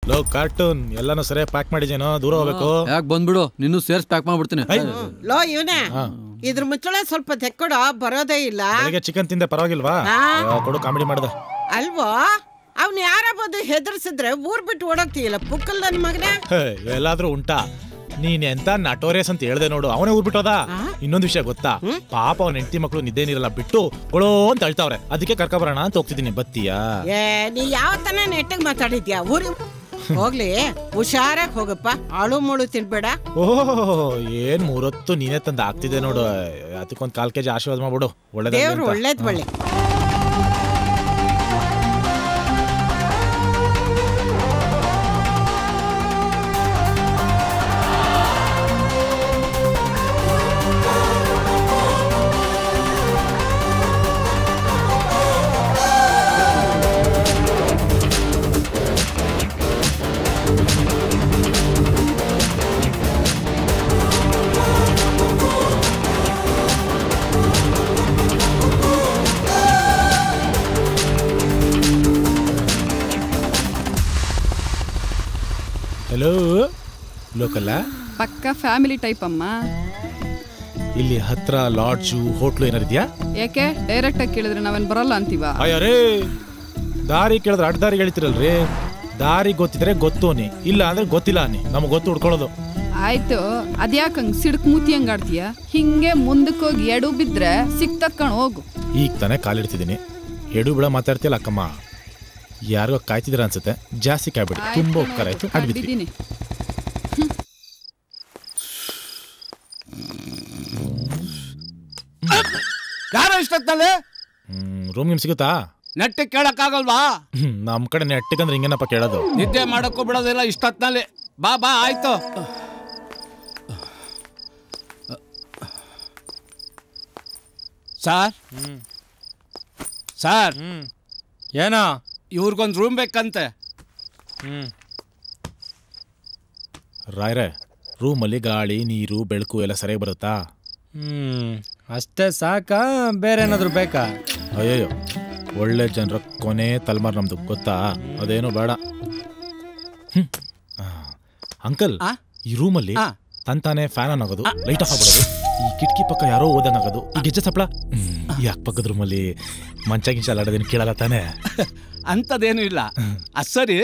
Low cartoon ಎಲ್ಲಾನು ಸರಿಯಾಗಿ pack ಮಾಡಿದೇನೋ ದೂರ ಹೋಗ್ಬೇಕು. ಯಾಕೆ ಬಂದ್ಬಿಡು, ನಿನ್ನೂ ಸೇರ್ಸ್ ಪ್ಯಾಕ್ ಮಾಡ್ಬಿಡ್ತೀನಿ. ಲೋ ಇವನೇ ಇದ್ರ ಮುಚ್ಚಳ ಸ್ವಲ್ಪ ತೆಕ್ಕೊಡ, ಬರೋದೇ ಇಲ್ಲ. ಚಿಕನ್ ತಿಂದೆ ಪರವಾಗಿಲ್ವಾ? ಕೊಡು, ಕಾಮಿಡಿ ಮಾಡ್ದ ಅಲ್ವಾ? ಅವ್ನು ಯಾರ ಬಂದು ಹೆದರ್ಸಿದ್ರೆ ಊರ್ ಬಿಟ್ಟು ಓಡೋಗ್ತೀಯಲ್ಲ ಪುಕ್ಕಲ್ ನನ್ ಮಗನೇ. ಎಲ್ಲಾದ್ರೂ ಉಂಟಾ? ನೀನ್ ಎಂತ ನಟೋರಿಯಸ್ ಅಂತ ಹೇಳ್ದೆ ನೋಡು, ಅವನೇ ಊರ್ಬಿಟ್ಟೋದ. ಇನ್ನೊಂದು ವಿಷಯ ಗೊತ್ತಾ, ಪಾಪ ಅವನ ಹೆಂಡತಿ ಮಕ್ಕಳು ನಿದ್ದೆ ನೀರಲ್ಲ ಬಿಟ್ಟು ಕೊಳೋ ಅಂತ ಅಳ್ತಾವ್ರೆ, ಅದಕ್ಕೆ ಕರ್ಕೊಬರೋಣ ಅಂತ ಹೋಗ್ತಿದ್ದೀನಿ. ಬತ್ತೀಯಾ? ನೀ ಯಾವತ್ತನ ನೆಟ್ಟಗ್ ಮಾತಾಡಿದ್ಯಾ? ಊರಿ ಹೋಗ್ಲಿ, ಹುಷಾರಾಗಿ ಹೋಗಪ್ಪ, ಅಳು ಮುಳು ತಿನ್ಬೇಡ. ಏನ್ ಮೂರೊತ್ತು ನೀನೇ ತಂದ ಆಗ್ತಿದೆ ನೋಡು. ಅದಕ್ಕೊಂದ್ 4 kg ಆಶೀರ್ವಾದ ಮಾಡ್ಬಿಡು. ದೇವ್ರು ಒಳ್ಳೇದ್ ಬಳ್ಳಿ. ಹಲೋ, ಲೋಕಲ್ಲ? ಪಕ್ಕ ಫ್ಯಾಮಿಲಿ ಟೈಪ್ ಅಮ್ಮ. ಇಲ್ಲಿ ಹತ್ರ ಲಾಡ್ಜು ಹೋಟ್ಲು ಏನಾರಿದ್ಯಾ? ಯಾಕೆ ಡೈರೆಕ್ಟ್ ಆಗಿ ಕೇಳಿದ್ರೆ ನಾವೇನ್ ಬರಲ್ಲ ಅಂತೀವ? ಅಯ್ಯರೇ, ದಾರಿ ಕೇಳಿದ್ರೆ ಅಡ್ಡ ದಾರಿ ಹೇಳ್ತಿರಲ್ರಿ. ದಾರಿ ಗೊತ್ತಿದ್ರೆ ಗೊತ್ತೋನಿ, ಇಲ್ಲ ಅಂದ್ರೆ ಗೊತ್ತಿಲ್ಲ ಅನ್ನಿ. ನಮಗ್ ಗೊತ್ತು ಹುಡ್ಕೊಳ್ಳೋದು. ಆಯ್ತು, ಅದ್ಯಾಕಂಗ್ ಸಿಡ್ಕ್ ಮೂತಿ ಹಂಗ ಆಡ್ತೀಯ? ಹಿಂಗೆ ಮುಂದಕ್ಕೆ ಹೋಗಿ ಎಡು ಬಿದ್ರೆ ಸಿಕ್ತಕ್ಕಣ ಹೋಗು. ಈಗ ತಾನೇ ಕಾಲಿಡ್ತಿದ್ದೀನಿ, ಎಡು ಬಿಡ ಮಾತಾಡ್ತಿಲ್ಲ ಅಕ್ಕಮ್ಮ. ಯಾರಿಗೋ ಕಾಯ್ತಿದ್ರ ಅನ್ಸುತ್ತೆ, ಜಾಸ್ತಿ ಕಾಯ್ಬಿಡಿ. ತುಂಬಾ ಉಪಕಾರ ಆಯ್ತು. ಅಡ್ಬಿದ್ದೀನಿ. ಯಾರ ಇಷ್ಟೊತ್ತಲ್ಲಿ ರೂಮ್ ನಿಮ್ ಸಿಗುತ್ತಾ? ನೆಟ್ಟಿಗೆ ಕೇಳಕ್ಕಾಗಲ್ವಾ? ನಮ್ ಕಡೆ ನೆಟ್ಟಿಗಂದ್ರೆ ಹಿಂಗೇನಪ್ಪ ಕೇಳೋದು? ನಿದ್ದೆ ಮಾಡಕ್ಕೂ ಬಿಡೋದಿಲ್ಲ ಇಷ್ಟೊತ್ತಿನಲ್ಲಿ. ಬಾ ಬಾ, ಆಯ್ತು. ಸರ್ ಸರ್, ಏನೋ ಇವ್ರಿಗೊಂದು ರೂಮ್ ಬೇಕಂತೆ. ರಾಯ್ರೆ, ರೂಮಲ್ಲಿ ಗಾಳಿ ನೀರು ಬೆಳಕು ಎಲ್ಲ ಸರಿಯಾಗಿ ಬರುತ್ತಾ? ಅಷ್ಟೇ ಸಾಕಾ, ಬೇರೆ ಏನಾದ್ರು ಬೇಕಾ? ಅಯ್ಯಯ್ಯೋ, ಒಳ್ಳೆ ಜನರ ಕೊನೆ ತಲೆಮಾರು ನಮ್ದು, ಗೊತ್ತಾ? ಅದೇನೋ ಬೇಡ. ಅಂಕಲ್, ಈ ರೂಮಲ್ಲಿ ತಂತಾನೆ ಫ್ಯಾನ್ ಆನ್ ಆಗೋದು, ಲೈಟ್ ಆಫ್ ಆಗ್ಬಿಡೋದು, ಈ ಕಿಟಕಿ ಪಕ್ಕ ಯಾರೋ ಓದಂಗ್ ಆಗೋದು, ಈ ಗೆಜ್ಜೆ ಸಪ್ಳ. ಯಾಕೆ ಪಕ್ಕದ ರೂಮಲ್ಲಿ ಮಂಚ ಗಿಂಚ ಅಲ್ಲಾಡೋದೇನು ಕೇಳಲ್ಲ ತಾನೆ? ಅಂಥದ್ದೇನು ಇಲ್ಲ. ಸರಿ,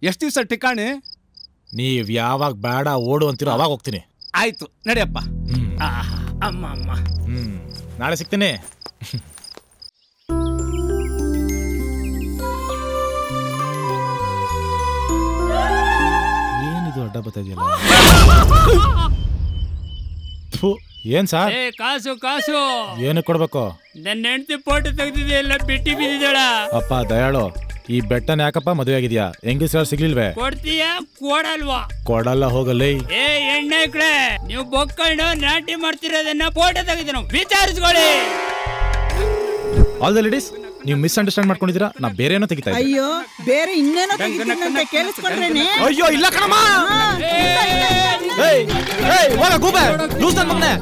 ಎಷ್ಟು ದಿವಸ ಠಿಕಾಣಿ? ನೀವ್ ಯಾವಾಗ ಬೇಡ ಓಡು ಅಂತೀರೋ ಅವಾಗ ಹೋಗ್ತೀನಿ. ಆಯ್ತು, ನಡಿಯಪ್ಪ. ಅಮ್ಮ ಅಮ್ಮ, ನಾಳೆ ಸಿಗ್ತೀನಿ. ಏನಿದು ಅಡ್ಡ ಬರ್ತಾ ಇದೆಯಲ್ಲ? ಏನ್ ಸಾರ್? ಕಾಸು ಕಾಸು ಏನು ಕೊಡ್ಬೇಕು? ನನ್ನ ಹೆಂಡತಿ ಫೋಟೋ ತೆಗ್ದಿದೆ, ಎಲ್ಲ ಬಿಟ್ಟಿ ಬಿದ್ದಿದ್ದಾಳ. ಅಪ್ಪ ದಯಾಳು, ಈ ಬೆಟ್ಟನ ಯಾಕಪ್ಪ ಮದುವೆ ಆಗಿದ್ಯಾ? ಹೆಂಗಸರು ಸಿಗ್ಲಿಲ್ವೇ? ಕೊಡ್ತೀಯಾ ಕೊಡಲ್ವಾ? ಕೊಡಲ್ಲ, ಹೋಗಲ್ಲ. ಎಣ್ಣೆ ಕಡೆ ನೀವು ಬೊಕ್ಕೊಂಡು ನಾಟಿ ಮಾಡ್ತಿರೋದನ್ನ ಫೋಟೋ ತೆಗೆದ ವಿಚಾರಿಸ್ಕೊಳ್ಳಿ. ಆಲ್ ದ ಲೇಡೀಸ್, ನೀವು ಮಿಸ್ಅಂಡರ್ಸ್ಟ್ಯಾಂಡ್ ಮಾಡ್ಕೊಂಡಿದ್ದೀರಾ. ನಾ ಬೇರೆ ಏನೋ ತೆಗಿತಾ ಇದ್ದೆ. ಅಯ್ಯೋ, ಬೇರೆ ಇನ್ನೇನೋ ತೆಗಿತೀನಂತ ಕೇಳಿಸ್ಕೊಂಡ್ರೇನೆ. ಅಯ್ಯೋ ಇಲ್ಲ ಕಣಮ್ಮ. ಏಯ್ ಏಯ್, ಹೋಗ ಗೂಬೆ, ಲೂಸ್ ನನ್ನ ಮಗನೇ.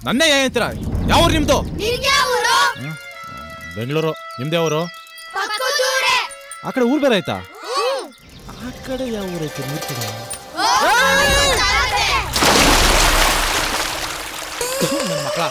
ನನ್ನೇ ಏನಂತೀರಾ? ಯಾವ ಊರು ನಿಮ್ದು? ಬೆಂಗಳೂರು. ನಿಮ್ದೇ ಊರು? ಆ ಕಡೆ ಊರು ಬೇರೆ ಆಯ್ತಾ? ಆ ಕಡೆ ಯಾವ ಊರು ಐತೆ? ನೀರ್ ಕಡೆ ಮಕ್ಕಳ.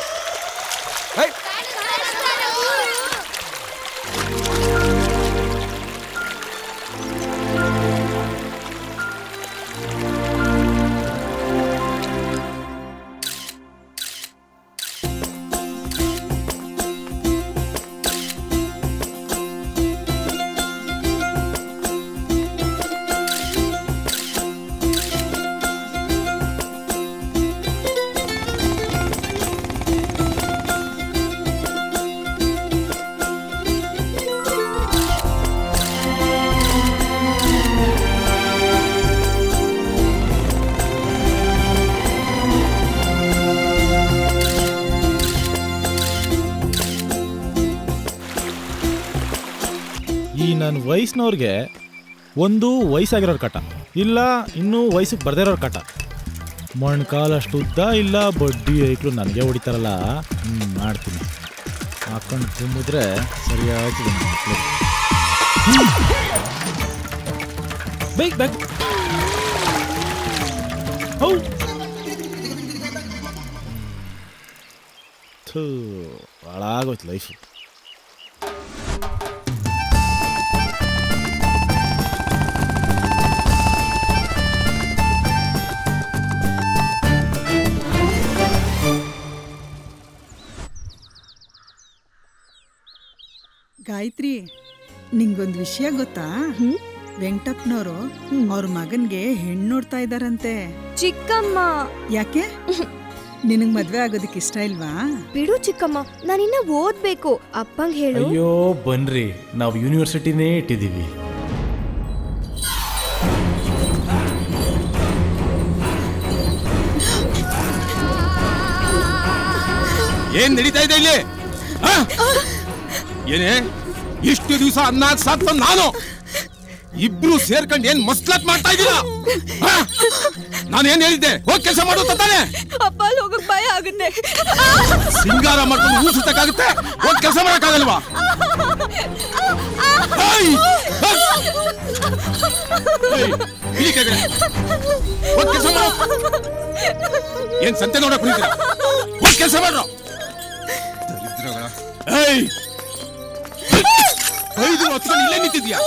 ನನ್ನ ವಯಸ್ಸಿನವ್ರಿಗೆ ಒಂದು ವಯಸ್ಸಾಗಿರೋರು ಕಟ, ಇಲ್ಲ ಇನ್ನೂ ವಯಸ್ಸಿಗೆ ಬರ್ದೇ ಇರೋರು ಕಟ. ಮೊಣ್ಕಾಲಷ್ಟು ಉದ್ದ ಇಲ್ಲ ಬಡ್ಡಿ ಐಕ್ಳು ನನಗೆ ಹೊಡಿತಾರಲ್ಲ. ಮಾಡ್ತೀನಿ, ಹಾಕೊಂಡು ತುಂಬಿದ್ರೆ ಸರಿಯಾಗಿ ಬೇಕ್ ಬೇಕ್. ಹೌ ಹಾಳಾಗೋಯ್ತು ಲೈಫು. ಗಾಯತ್ರಿ, ನಿಂಗೊಂದು ವಿಷಯ ಗೊತ್ತಾ? ವೆಂಕಟಪ್ಪನವರು ಅವ್ರ ಮಗನ್ಗೆ ಹೆಣ್ಣು ನೋಡ್ತಾ ಇದಾರಂತೆ. ಚಿಕ್ಕಮ್ಮ, ಯಾಕೆ ನಿನಗ್ ಮದ್ವೆ ಆಗೋದಕ್ಕೆ ಇಷ್ಟ ಇಲ್ವಾ? ಬಿಡು ಚಿಕ್ಕಮ್ಮ, ನಾನಿನ್ನ ಓದ್ಬೇಕು. ಅಪ್ಪಂಗ್ ಹೇಳು. ಅಯ್ಯೋ ಬನ್ರಿ, ನಾವು ಯೂನಿವರ್ಸಿಟಿನೇ ಇಟ್ಟಿದ್ದೀವಿ. ಏನ್ ನಡೀತಾ ಇದೆ ಇಲ್ಲಿ? ಏನೇ ಇಷ್ಟು ದಿವಸ ಅನ್ನ ಸಾಕ್ತ ನಾನು ಇಬ್ರು ಸೇರ್ಕೊಂಡು ಏನ್ ಮಸ್ಲತ್ ಮಾಡ್ತಾ ಇದ್ದೀರಾ? ನಾನೇನ್ ಹೇಳಿದ್ದೆ? ಹೋಗಿ ಕೆಲಸ ಮಾಡು ತಾನೆ. ಅಪ್ಪ ಅಲ್ಲಿ ಹೋಗಕ್ ಭಯ ಆಗುತ್ತೆ. ಸಿಂಗಾರ ಮಾಡ್ಕೊಂಡು ಹೂ ಸುತ್ತಕ್ಕಾಗುತ್ತೆ, ಹೋಗಿ ಕೆಲಸ ಮಾಡಕ್ಕಾಗಲ್ವಾ? ಹೋಗಿ ಕೆಲಸ ಮಾಡು. ಏನ್ ಸಂತೆ ನೋಡಕ್ ಕುಳಿತೀರಾ? ಹೋಗಿ ಕೆಲಸ ಮಾಡ್ರು. ದರಿದ್ರಗಳ. ಇಲ್ಲೇ ನಿಂತಿದ್ಯಾ?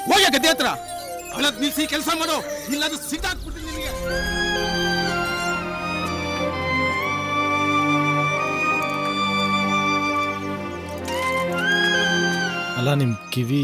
ಹೋಗ್ಯಾ ಗದ್ದೆ ಹತ್ರ? ಅವಳದ್ ನಿಲ್ಸಿ ಕೆಲಸ ಮಾಡು, ಇಲ್ಲಾದ್ರೂ ಸಿಟ್ಟಾಕ್ಬಿಡ್ತೀನಿ ನಿನಗೆ. ಅಲ್ಲ ನಿಮ್ ಕಿವಿ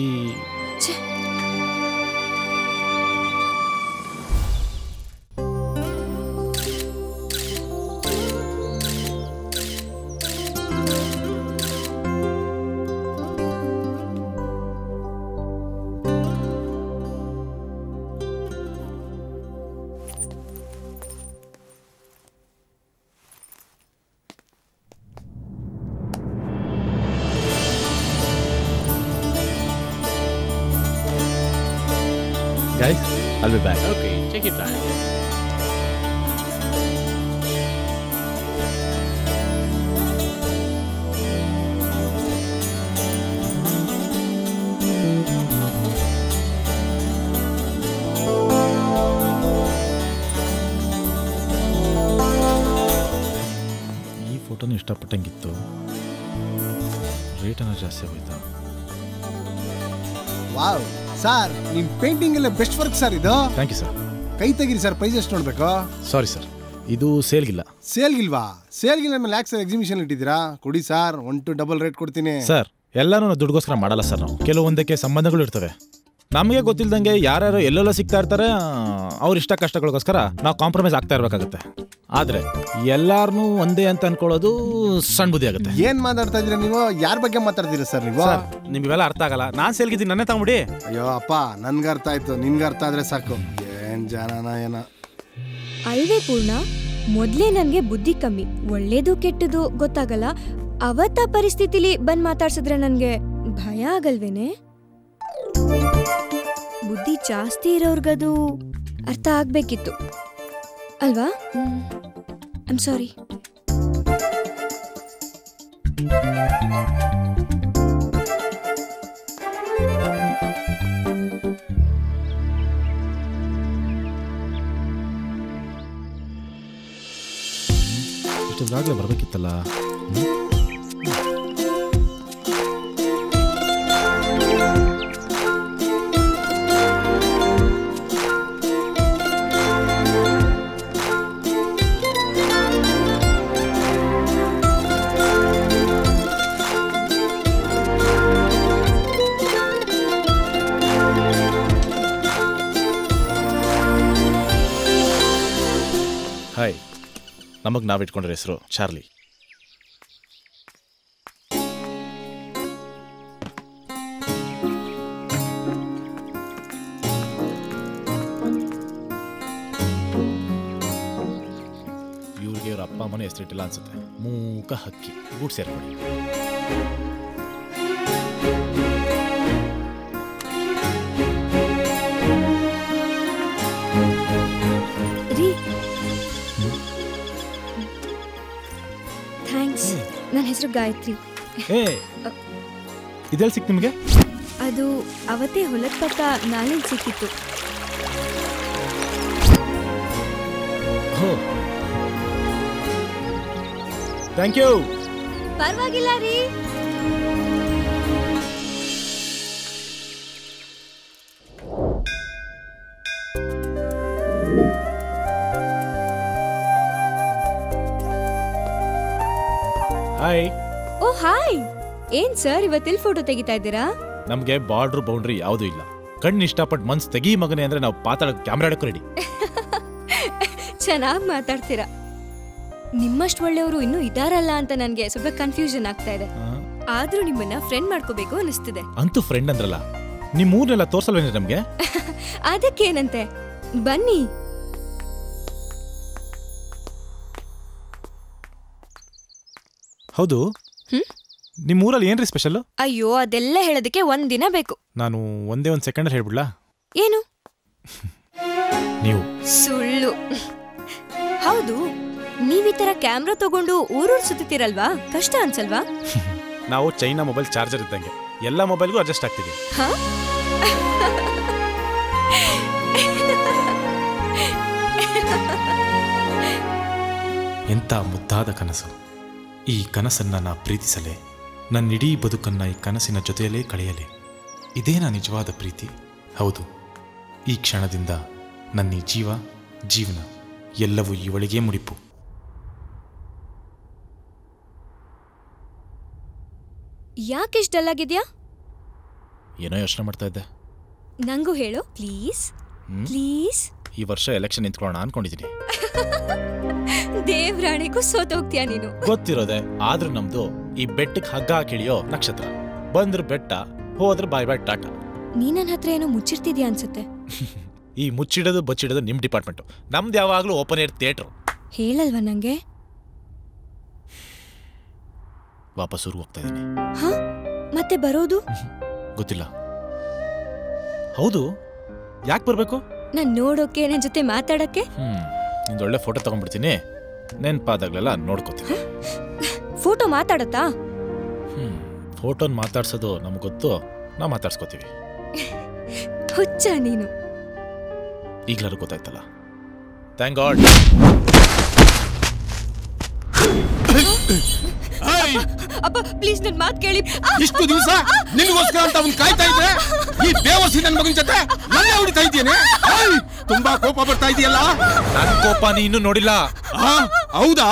Guys, I'll be back. Okay, take your time. ಈ ಫೋಟೋನ ಇಷ್ಟಪಟ್ಟಂಗಿತ್ತು, ರೇಟ್ ಅನ್ನೋ ಜಾಸ್ತಿ ಆಗೋಯ್ತಾ? ವಾವ್ ಸರ್, ನಿಮ್ ಪೇಂಟಿಂಗ್ ಎಲ್ಲ ಬೆಸ್ಟ್ ವರ್ಕ್ ಸರ್. ಇದು ಥ್ಯಾಂಕ್ ಯು ಸರ್. ಕೈ ತೆಗೀರಿ ಸರ್, ಪ್ರೈಸ್ ಎಷ್ಟು ನೋಡ್ಬೇಕು? ಸಾರಿ ಸರ್, ಇದು ಸೇಲ್ಗಿಲ್ಲ. ಸೇಲ್ಗಿಲ್ವಾ? ಸೇಲ್ಗಿಲ್ಲ ಮೇಲೆ ಯಾಕೆ ಸರ್ ಎಕ್ಸಿಬಿಷನ್ ಇಟ್ಟಿದ್ದೀರಾ? ಕೊಡಿ ಸರ್, 1 to ಡಬಲ್ ರೇಟ್ ಕೊಡ್ತೀನಿ. ಸರ್, ಎಲ್ಲಾನು ದುಡ್ಗೋಸ್ಕರ ಮಾಡಲ್ಲ ಸರ್. ನಾವು ಕೆಲವೊಂದಕ್ಕೆ ಸಂಬಂಧಗಳು ಇರ್ತವೆ. ನಮಗೆ ಗೊತ್ತಿಲ್ದಂಗೆ ಯಾರ್ಯಾರು ಎಲ್ಲೆಲ್ಲ ಸಿಗ್ತಾ ಇರ್ತಾರೆ, ಅವ್ರ ಇಷ್ಟ ಕಷ್ಟಗಳಿಗೋಸ್ಕರ ನಾವು ಕಾಂಪ್ರಮೈಸ್ ಆಗ್ತಾ ಇರಬೇಕಾಗುತ್ತೆ. ಆದ್ರೆ ಎಲ್ಲಾರನ್ನೂ ಒಂದೇ ಅಂತ ಅನ್ಕೊಳ್ಳೋದು ಸಣ್ಣ ಬುದ್ಧಿ ಆಗುತ್ತೆ. ಏನ್ ಮಾತಾಡ್ತಾ ಇದ್ದೀರಾ ನೀವು? ಯಾರ ಬಗ್ಗೆ ಮಾತಾಡ್ತೀರಾ ಸರ್ ನೀವು? ನಿಮ್ಗೆಲ್ಲ ಅರ್ಥ ಆಗಲ್ಲ. ನಾನ್ ಸೇಲ್ಗಿದ್ದೀನಿ, ನನ್ನೇ ತಗೊಂಬಿಡಿ. ಅಯ್ಯೋ ಅಪ್ಪ, ನನ್ಗೆ ಅರ್ಥ ಆಯ್ತು, ನಿನ್ಗೆ ಅರ್ಥ ಆದ್ರೆ ಸಾಕು. ಏನ್ ಜನನ ಏನ ಅಲ್ವೇ ಪೂರ್ಣ, ಮೊದ್ಲೇ ನನ್ಗೆ ಬುದ್ಧಿ ಕಮ್ಮಿ, ಒಳ್ಳೇದು ಕೆಟ್ಟದು ಗೊತ್ತಾಗಲ್ಲ. ಅವತ್ತ ಪರಿಸ್ಥಿತಿಲಿ ಬಂದ್ ಮಾತಾಡ್ಸಿದ್ರೆ ನನ್ಗೆ ಭಯ ಆಗಲ್ವೇನೆ? ಬುದ್ಧಿ ಜಾಸ್ತಿ ಇರೋರ್ಗದು ಅರ್ಥ ಆಗ್ಬೇಕಿತ್ತು ಅಲ್ವಾ? I am sorry. ಇಷ್ಟೊಂದಾಗಲೇ ಬರ್ಬೇಕಿತ್ತಲ್ಲ. ಹಾಯ್, ನಮಗೆ ನಾವು ಇಟ್ಕೊಂಡ್ರೆ ಹೆಸರು ಚಾರ್ಲಿ. ಇವ್ರಿಗೆ ಇವ್ರ ಅಪ್ಪ ಅಮ್ಮನ ಹೆಸರಿಟ್ಟಿಲ್ಲ ಅನ್ಸುತ್ತೆ. ಮೂಕ ಹಕ್ಕಿ ಗೂಡ್ ಸೇರ್ಕೊಳ್ಳಿ. ನನ್ನ ಹೆಸರು ಗಾಯತ್ರಿ. ಏ ಇದೆಲ್ಲಿ ಸಿಕ್ತು ನಿಮಗೆ? ಅದು ಅವತ್ತೇ ಹೊಲದ ಪಕ್ಕ ನಾಳೆಗೆ ಸಿಕ್ಕಿತ್ತು. Thank you. ಪರವಾಗಿಲ್ಲ ರೀ. ಹಾಯ್. Oh hi. ಏನ್ ಸರ್ ಇವತ್ತಿಲ್ ಫೋಟೋ ತೆಗಿತಾ ಇದ್ದೀರಾ? ನಮ್ಗೆ ಬಾರ್ಡ್ರು ಬೌಂಡ್ರಿ ಯಾವುದೂ ಇಲ್ಲ. ಕಣ್ಣು ಇಷ್ಟಪಟ್ಟು ಮನ್ಸು ತೆಗಿ ಮಗನೇ ಅಂದ್ರೆ ನಾವು ಪಾತಾಳಕ್ಕೆ ಕ್ಯಾಮ್ರಾ ಹಿಡಕ್ಕೆ ರೆಡಿ. ಚೆನ್ನಾಗಿ ಮಾತಾಡ್ತೀರಾ. ನಿಮ್ಮಷ್ಟು ಒಳ್ಳೆಯವರು ಇನ್ನೂ ಇದಾರಲ್ಲ ಅಂತ ನನಗೆ ಸ್ವಲ್ಪ ಕನ್ಫ್ಯೂಷನ್ ಆಗ್ತಾ ಇದೆ. ಆದ್ರೂ ನಿಮ್ಮನ್ನ ಫ್ರೆಂಡ್ ಮಾಡ್ಕೋಬೇಕು ಅನಿಸ್ತಿದೆ. ಅಂತೂ ಫ್ರೆಂಡ್ ಅಂದ್ರಲ್ಲ, ನಿಮ್ ಊರ್ನೆಲ್ಲ ತೋರ್ಸಲ್ವೇನ್ರಿ ನಮ್ಗೆ? ಅದಕ್ಕೇನಂತೆ, ಬನ್ನಿ. ಹೌದು, ನಿಮ್ ಊರಲ್ಲಿ ಏನ್ರಿ ಸ್ಪೆಷಲ್? ಅಯ್ಯೋ ಅದೆಲ್ಲ ಹೇಳೋದಕ್ಕೆ ಒಂದಿನ ಬೇಕು. ನಾನು ಒಂದೇ ಒಂದು ಸೆಕೆಂಡಲ್ಲಿ ಹೇಳ್ಬಿಡ್ಲಾ? ಏನು? ನೀವು ಸುಳ್ಳು. ಹೌದು, ನೀವ್ ಈ ತರ ಕ್ಯಾಮ್ರಾ ತಗೊಂಡು ಊರೂರ್ ಸುತ್ತೀರಲ್ವಾ, ಕಷ್ಟ ಅನ್ಸಲ್ವಾ? ನಾವು ಚೈನಾ ಮೊಬೈಲ್ ಚಾರ್ಜರ್ ಇದ್ದಂಗೆ ಎಲ್ಲ ಮೊಬೈಲ್ಗೂ ಅಡ್ಜಸ್ಟ್ ಆಗ್ತೀವಿ. ಎಂಥ ಮುದ್ದಾದ ಕನಸು. ಈ ಕನಸನ್ನ ನಾ ಪ್ರೀತಿಸಲೇ, ನನ್ನಿಡೀ ಬದುಕನ್ನ ಈ ಕನಸಿನ ಜೊತೆಯಲ್ಲೇ ಕಳೆಯಲೇ. ಇದೇನಾ ನಿಜವಾದ ಪ್ರೀತಿ? ಹೌದು, ಈ ಕ್ಷಣದಿಂದ ನನ್ನ ಈ ಜೀವನ ಎಲ್ಲವೂ ಇವಳಿಗೆ ಮುಡಿಪು. ಯಾಕೆಷ್ಟು ಡಲ್ ಆಗಿದ್ಯಾ? ಏನೋ ಯೋಚನೆ ಮಾಡ್ತಾ ಇದ್ದೆ. ನಂಗೂ ಹೇಳು ಪ್ಲೀಸ್. ಪ್ಲೀಸ್. ಈ ವರ್ಷ ಎಲೆಕ್ಷನ್ ನಿಂತ್ಕೊಳ್ಳೋಣ ಅನ್ಕೊಂಡಿದ್ದೀನಿ. ದೇವ್ರಾಣಿಗೂ ಸೋತೋಗ್ತೀಯ ನೀನು. ಗೊತ್ತಿರೋದೆ. ಆದ್ರೂ ನಮ್ದು ಈ ಬೆಟ್ಟಕ್ಕೆ ಹಗ್ಗ ಹಾಕಿಳಿಯೋ ನಕ್ಷತ್ರ. ಬಂದ್ರು ಬೆಟ್ಟ, ಹೋದ್ರೆ ಬಾಯ್ ಬಾಯ್ ಟಾಟಾ. ನೀ ನನ್ನ ಹತ್ರ ಏನೋ ಮುಚ್ಚಿರ್ತಿದ್ಯಾ ಅನ್ಸುತ್ತೆ. ಈ ಮುಚ್ಚಿಡೋದು ಬಚ್ಚಿಡೋದು ನಿಮ್ ಡಿಪಾರ್ಟ್ಮೆಂಟು. ನಮ್ದು ಯಾವಾಗ್ಲೂ ಓಪನ್ ಏರ್ ಥಿಯೇಟ್ರು. ಹೇಳಲ್ವಾ ನಂಗೆ? ವಾಪಸ್ ಊರಿಗೆ ಹೋಗ್ತಾ ಇದ್ದೀನಿ. ಮತ್ತೆ ಬರೋದು? ಗೊತ್ತಿಲ್ಲ. ಹೌದು, ಯಾಕೆ ಬರ್ಬೇಕು? ನಾನ್ ನೋಡೋಕೆ, ನನ್ ಜೊತೆ ಮಾತಾಡಕ್ಕೆ. ನಿಂದೊಳ್ಳೆ ಫೋಟೋ ತಗೊಂಡ್ಬಿಡ್ತೀನಿ, ನೆನ್ಪಾದಾಗ್ಲೆಲ್ಲ ನೋಡ್ಕೋತೀನಿ. ಫೋಟೋ ಮಾತಾಡತ್ತಾ? ಫೋಟೋನ್ ಮಾತಾಡ್ಸೋದು ನಮ್ಗೆ ಗೊತ್ತು, ನಾವು ಮಾತಾಡ್ಸ್ಕೋತೀವಿ. ಹುಚ್ಚ ನೀನು. ಈಗ್ಲಾರು ಗೊತ್ತಾಯ್ತಲ್ಲ. Thank god. ಅಪ್ಪ ಪ್ಲೀಸ್ ನನ್ ಮಾತು ಕೇಳಿ. ಇಷ್ಟು ದಿವಸ ನಿನಗೋಸ್ಕರ ಅಂತ ಅವ್ನು ಕಾಯ್ತಾ ಇದ್ರೆ ಈ ಬೇವಸಿ ನನ್ನ ಮಗನ ಜೊತೆ ನನ್ನೇ ಹೊಡಿತಾ ಇದ್ದೇನೆ. ತುಂಬಾ ಕೋಪ ಬರ್ತಾ ಇದೆಯಲ್ಲ. ನನ್ ಕೋಪ ನೀ ಇನ್ನೂ ನೋಡಿಲ್ಲ. ಹೌದಾ?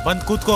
ಬಂದ್ ಕೂತ್ಕೋ.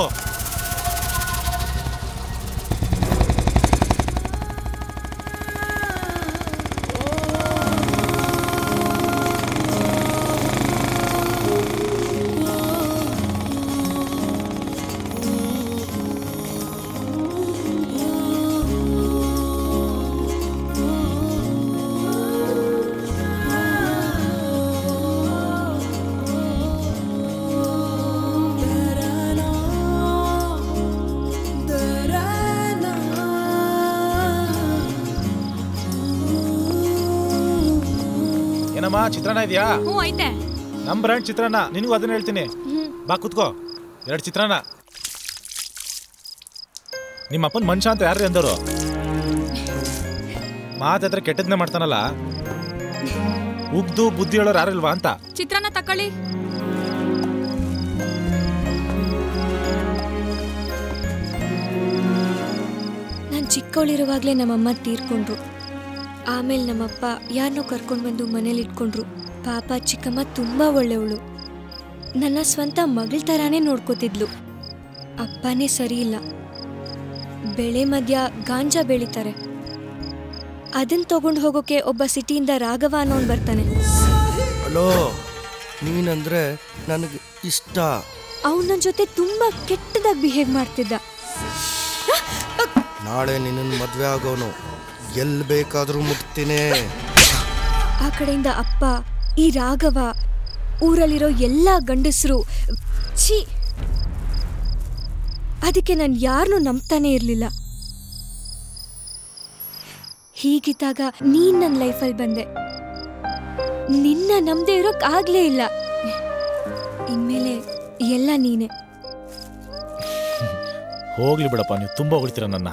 ಏನಮ್ಮ ಚಿತ್ರಾನ್ನ ಇದೆಯಾ? ಹ್ಞೂ ಐತೆ. ನಮ್ಮ ಬ್ರ್ಯಾಂಡ್ ಚಿತ್ರಾನ್ನ, ನಿನಗೂ ಅದನ್ನ ಹೇಳ್ತೀನಿ. ಬಾ ಕುತ್ಕೋ, 2 ಚಿತ್ರಾನ್ನ. ನಿಮ್ಮ ಅಪ್ಪನ ಮನುಷ್ಯ ಅಂತ ಯಾರು ಅಂದವರು? ಮಾತಾದ್ರೆ ಕೆಟ್ಟದ್ನೇ ಮಾಡ್ತಾನಲ್ಲ, ಉಗ್ದು ಬುದ್ಧಿ ಹೇಳೋರು ಯಾರಿಲ್ವಾ ಅಂತ. ಚಿತ್ರಾನ್ನ ತಕೊಳ್ಳಿ. ನಾನು ಚಿಕ್ಕವಳಿರುವಾಗಲೇ ನಮ್ಮಮ್ಮ ತೀರ್ಕೊಂಡ್ರು. ಆಮೇಲೆ ನಮ್ಮಪ್ಪ ಯಾರನ್ನೋ ಕರ್ಕೊಂಡು ಬಂದು ಮನೇಲಿ ಇಟ್ಕೊಂಡ್ರು. ಪಾಪ ಚಿಕ್ಕಮ್ಮ ತುಂಬ ಒಳ್ಳೆಯವಳು. ನನ್ನ ಸ್ವಂತ ಮಗಳ ಥರಾನೇ ನೋಡ್ಕೋತಿದ್ಲು. ಅಪ್ಪನೇ ಸರಿ ಇಲ್ಲ. ಬೆಳೆ ಮಧ್ಯ ಗಾಂಜಾ ಬೆಳೀತಾರೆ. ಅದನ್ನ ತಗೊಂಡು ಹೋಗೋಕೆ ಒಬ್ಬ ಸಿಟಿಯಿಂದ ರಾಘವ ಅನ್ನೋನು ಬರ್ತಾನೆ. ಹಲೋ, ನೀನಂದ್ರೆ ನನಗೆ ಇಷ್ಟ. ಅವನು ನನ್ನ ಜೊತೆ ತುಂಬ ಕೆಟ್ಟದಾಗಿ ಬಿಹೇವ್ ಮಾಡ್ತಿದ್ದ. ನಾಳೆ ನಿನ್ನ ಮದುವೆ ಆಗೋನು, ಎಲ್ಲಿ ಬೇಕಾದರೂ ಮುಟ್ತೀನಿ. ಆ ಕಡೆಯಿಂದ ಅಪ್ಪ, ಈ ರಾಘವ, ಊರಲ್ಲಿರೋ ಎಲ್ಲ ಗಂಡಸರು, ಛೀ, ಅದಕ್ಕೆ ನಾನು ಯಾರನ್ನೂ ನಂಬ್ತಾನೆ ಇರಲಿಲ್ಲ. ಹೀಗಿದ್ದಾಗ ನೀನ್ ನನ್ನ ಲೈಫಲ್ಲಿ ಬಂದೆ. ನಿನ್ನ ನಂಬದೇ ಇರೋಕ್ ಆಗ್ಲೇ ಇಲ್ಲ. ಇನ್ಮೇಲೆ ಎಲ್ಲ ನೀನೆ. ಹೋಗ್ಲಿ ಬಿಡಪ್ಪ, ನೀವು ತುಂಬಾ ಹೊಳ್ತೀರ ನನ್ನ.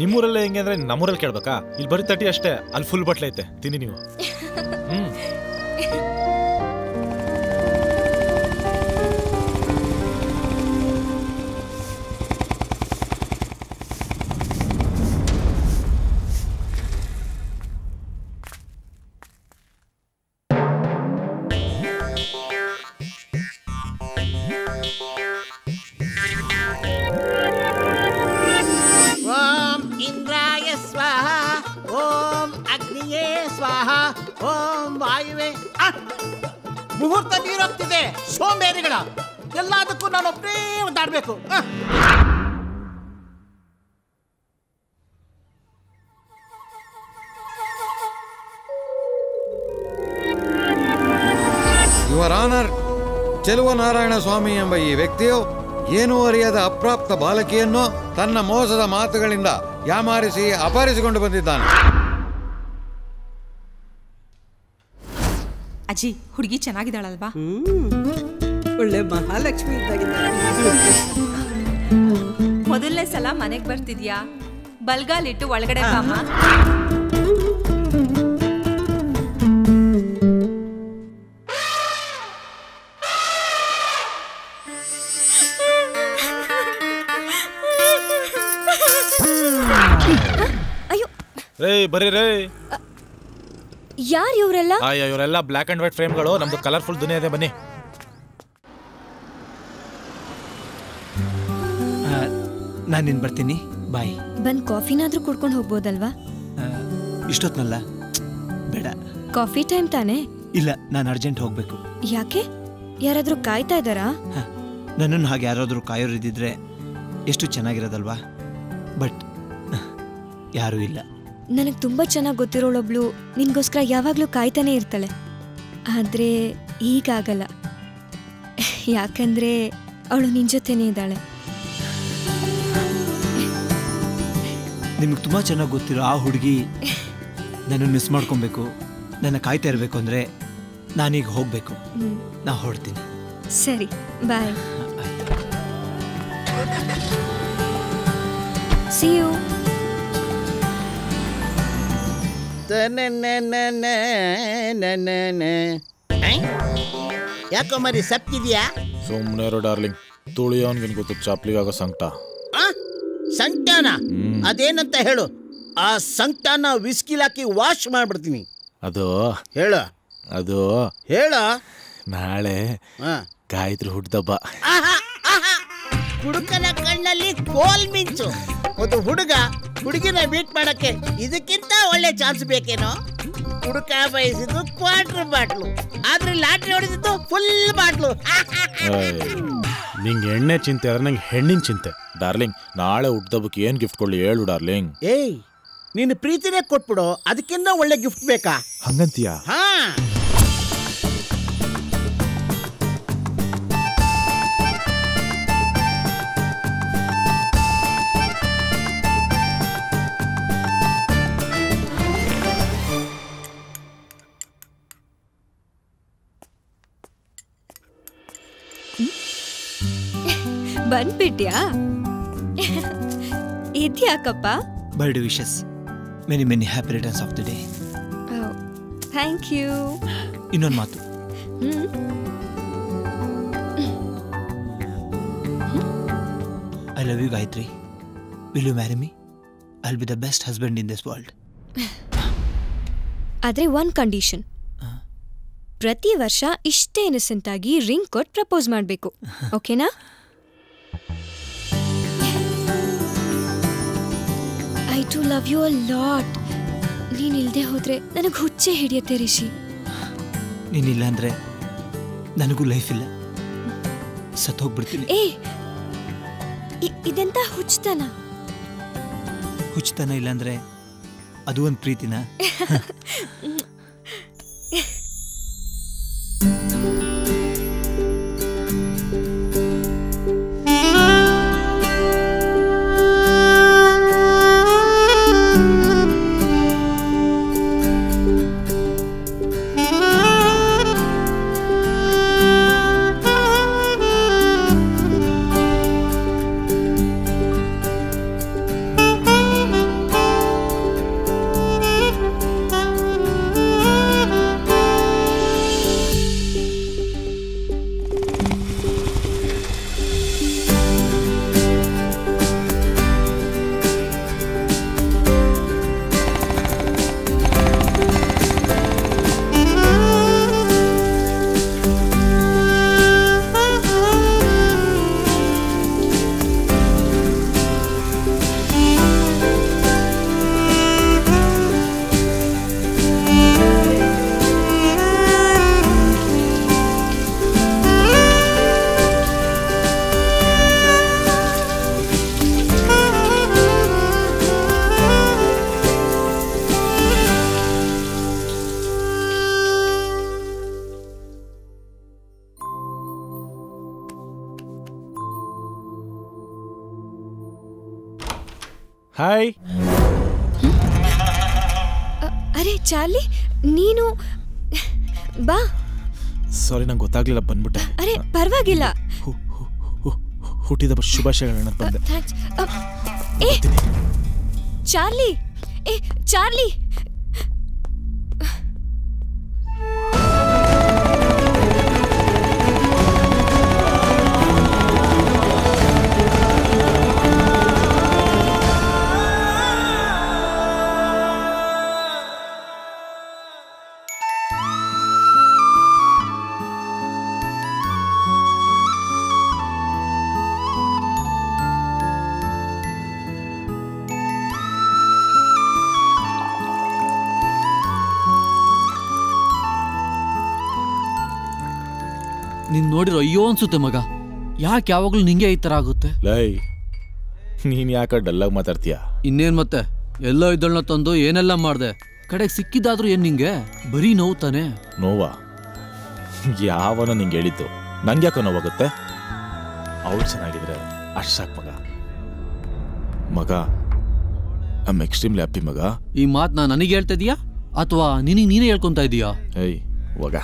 ನಿಮ್ಮೂರಲ್ಲೇ ಹೆಂಗೆ ಅಂದ್ರೆ ನಮ್ಮೂರಲ್ಲಿ ಕೇಳ್ಬೇಕಾ? ಇಲ್ಲಿ ಬರೀ 30 ಅಷ್ಟೇ, ಅಲ್ಲಿ ಫುಲ್ ಬಟ್ಲೆ ಐತೆ, ತಿನ್ನಿ ನೀವು. ಮುಹೂರ್ತ ನೀರೋಗ್ತಿದೆ, ಸೋಂಬೇರಿಗಳ ಎಲ್ಲದಕ್ಕೂ ನಾನು ಒಬ್ಬನೇ ಒದ್ದಾಡ್ಬೇಕು. ಯುವರ್ ಆನರ್, ಚೆಲುವನಾರಾಯಣ ಸ್ವಾಮಿ ಎಂಬ ಈ ವ್ಯಕ್ತಿಯು ಏನೂ ಅರಿಯದ ಅಪ್ರಾಪ್ತ ಬಾಲಕಿಯನ್ನು ತನ್ನ ಮೋಸದ ಮಾತುಗಳಿಂದ ಯಾಮಾರಿಸಿ ಅಪಹರಿಸಿಕೊಂಡು ಬಂದಿದ್ದಾನೆ. ಅಜ್ಜಿ, ಹುಡುಗಿ ಚೆನ್ನಾಗಿದ್ದಾಳಲ್ವಾ? ಒಳ್ಳೆ ಮಹಾಲಕ್ಷ್ಮಿ ಇದ್ದಾಗಿದ್ದಾಳೆ. ಮೊದಲನೇ ಸಲ ಮನೆಗೆ ಬರ್ತಿದ್ಯಾ? ಬಲ್ಗಾಲಿಟ್ಟು ಒಳಗಡೆ ಬಾಮ್ಮ. ಅಯ್ಯೋ ರೇ, ಬರ್ರಿ ರೇ. ಯಾರು ಇವರೆಲ್ಲ? ಇವರೆಲ್ಲ ಬ್ಲ್ಯಾಕ್ ಅಂಡ್ ವೈಟ್ ಫ್ರೇಮ್ಗಳು. ನಮ್ದು ಕಲರ್ಫುಲ್ ದುನಿಯಾ ಇದೆ, ಬನ್ನಿ. ನಾನು ಇನ್ನು ಬರ್ತೀನಿ, ಬಾಯ್. ಬಂದ್ ಕಾಫಿನಾದ್ರೂ ಕುಡ್ಕೊಂಡು ಹೋಗ್ಬೋದಲ್ವಾ? ಇಷ್ಟೊತ್ನಲ್ಲ, ಬೇಡ. ಕಾಫಿ ಟೈಮ್ ತಾನೇ? ಇಲ್ಲ, ನಾನು ಅರ್ಜೆಂಟ್ ಹೋಗ್ಬೇಕು. ಯಾಕೆ? ಯಾರಾದ್ರೂ ಕಾಯ್ತಾ ಇದ್ದಾರಾ? ನನ್ನನ್ನು ಹಾಗೆ ಯಾರಾದರೂ ಕಾಯೋರಿದ್ದಿದ್ರೆ ಎಷ್ಟು ಚೆನ್ನಾಗಿರೋದಲ್ವಾ? ಬಟ್ ಯಾರೂ ಇಲ್ಲ. ನನಗೆ ತುಂಬ ಚೆನ್ನಾಗಿ ಗೊತ್ತಿರೋಳೊಬ್ಳು ನಿನ್ಗೋಸ್ಕರ ಯಾವಾಗಲೂ ಕಾಯ್ತಾನೆ ಇರ್ತಾಳೆ. ಆದರೆ ಈಗಾಗಲ್ಲ, ಯಾಕಂದ್ರೆ ಅವಳು ನಿನ್ನ ಜೊತೆನೇ ಇದ್ದಾಳೆ. ನಿಮಗೆ ತುಂಬ ಚೆನ್ನಾಗಿ ಗೊತ್ತಿರೋ ಆ ಹುಡುಗಿ ನನ್ನನ್ನು ಮಿಸ್ ಮಾಡ್ಕೊಬೇಕು, ನನ್ನ ಕಾಯ್ತಾ ಇರಬೇಕು ಅಂದರೆ ನಾನೀಗ ಹೋಗಬೇಕು. ನಾ ಹೊರಡ್ತೀನಿ. ಸರಿ, ಬಾಯ್. See you. ಯಾಕೋ ಮರಿ ಸಪ್ತಿದ್ಯಾ? ಸುಮ್ಮನೆ ಇರೋ ಡಾರ್ಲಿಂಗ್, ತುಳಿಯೋನ್ಗಿನ್ ಗೊತ್ತು ಚಾಪ್ಲಿಗಾಗೋ ಸಂಕಟ. ಸಂಕಟನ ಅದೇನಂತ ಹೇಳು. ಆ ಸಂಕಟನ ವಿಸ್ಕಿಲಾಕಿ ವಾಶ್ ಮಾಡ್ಬಿಡ್ತೀನಿ. ಅದು ಹೇಳು. ಅದು ಹೇಳ. ನಾಳೆ ಗಾಯತ್ರಿ ಹುಟ್ಟದಬ್ಬ. ಹುಡುಗನ ಕಣ್ಣಲ್ಲಿ ಕೋಲ್ ಮಿಂಚು. ಒಂದು ಹುಡುಗ ಹುಡುಗಿನ ಮೀಟ್ ಮಾಡಕ್ಕೆ ಇದಕ್ಕಿಂತ ಒಳ್ಳೆ ಚಾನ್ಸ್ ಬೇಕೇನೋ? ಹುಡುಕ ಬಯಸಿದ್ದು ಕ್ವಾರ್ಟರ್ ಬಾಟ್ಲು, ಆದ್ರೆ ಲಾಟ್ರಿ ಹೊಡೆದಿದ್ದು ಫುಲ್ ಬಾಟ್ಲು. ನಿಂಗೆ ಎಣ್ಣೆ ಚಿಂತೆ ಆದ್ರೆ ನಂಗೆ ಹೆಣ್ಣಿನ ಚಿಂತೆ. ಡಾರ್ಲಿಂಗ್, ನಾಳೆ ಹುಟ್ಟದಬ್ಬಕ್ಕೆ ಏನ್ ಗಿಫ್ಟ್ ಕೊಡ್ಲಿ ಹೇಳು ಡಾರ್ಲಿಂಗ್. ಏಯ್, ನೀನು ಪ್ರೀತಿನೇ ಕೊಟ್ಬಿಡು, ಅದಕ್ಕಿಂತ ಒಳ್ಳೆ ಗಿಫ್ಟ್ ಬೇಕಾ? ಹಂಗಂತೀಯ? ಹಾ. ಬಂದ್ಬಿಟ್ಯಾ? ಇದ್ಯಾಕಪ್ಪ? Birthday wishes. Many many happy returns of the day. Thank you. ಇನ್ನೊಂದು ಮಾತು. I love you Gayatri. Will you marry me? I will be the best husband in this world. ಆದ್ರೆ ಒನ್ ಕಂಡೀಷನ್. ಪ್ರತಿ ವರ್ಷ ಇಷ್ಟೇ ಇನ್ನಸೆಂಟ್ ಆಗಿ ರಿಂಗ್ ಕೊಟ್ಟು propose ಮಾಡಬೇಕು. ಓಕೆನಾ? I too love you a lot. ನೀನ್ ಇಲ್ದೆ ಹೋದ್ರೆ ನನಗೆ ಹುಚ್ಚೆ ಹಿಡಿಯತ್ತೆ ರಿಷಿ. ನೀನಿಲ್ಲ ಅಂದ್ರೆ ನನಗೂ ಲೈಫ್ ಇಲ್ಲ, ಸತ್ತೋಗ್ಬಿಡ್ತೀನಿ. ಇದೆಂತ ಹುಚ್ಚತನ? ಹುಚ್ಚತನ ಇಲ್ಲಾಂದ್ರೆ ಅದು ಒಂದು ಪ್ರೀತಿನ? ಹಾಯ್. ಅರೆ ಚಾರ್ಲಿ, ನೀನು ಬಾ. ಸಾರಿ, ನಂಗೆ ಗೊತ್ತಾಗ್ಲಿಲ್ಲ, ಬಂದ್ಬಿಟ್ಟೆ. ಅರೆ ಪರವಾಗಿಲ್ಲ. ಹುಟ್ಟಿದ ಶುಭಾಶಯಗಳನ್ನ ಬಂದೆ. Charlie, Charlie. ನೀನ್ ನೋಡಿರೋ ಅಯ್ಯೋ ಅನ್ಸುತ್ತೆ ಮಗ. ಯಾಕೆ ಯಾವಾಗ್ಲೂ ನಿಂಗೆ ಈ ತರ ಆಗುತ್ತೆ? ಲೈ, ನೀನ್ ಯಾಕೆ ಡಲ್ಲಾಗಿ ಮಾತಾಡ್ತೀಯ? ಇನ್ನೇನ್ ಮತ್ತೆ, ಎಲ್ಲೋ ಇದ್ದಳನ್ನ ತಂದು ಏನೆಲ್ಲ ಮಾಡ್ದೆ, ಕಡೆಗೆ ಸಿಕ್ಕಿದ್ದಾದ್ರೂ ಏನ್ ನಿಂಗೆ ಬರೀ ನೋವು ತಾನೆ? ನೋವಾ? ಯಾವನ ನಿಂಗೆ ಹೇಳಿದ್ದು? ನಂಗೆ ಯಾಕೋ ನೋವಾಗುತ್ತೆ? ಅವಳು ಚೆನ್ನಾಗಿದ್ರೆ ಅಷ್ಟು ಸಾಕು ಮಗ. ಮಗ, ಐ ಆಮ್ ಎಕ್ಸ್ಟ್ರೀಮ್ಲಿ ಹ್ಯಾಪಿ ಮಗ. ಈ ಮಾತನ್ನ ನನಗೆ ಹೇಳ್ತಾ ಇದೀಯಾ ಅಥವಾ ನಿನಗೆ ನೀನೇ ಹೇಳ್ಕೊಂತ ಇದೀಯಾ? ಏಯ್ ಮಗ,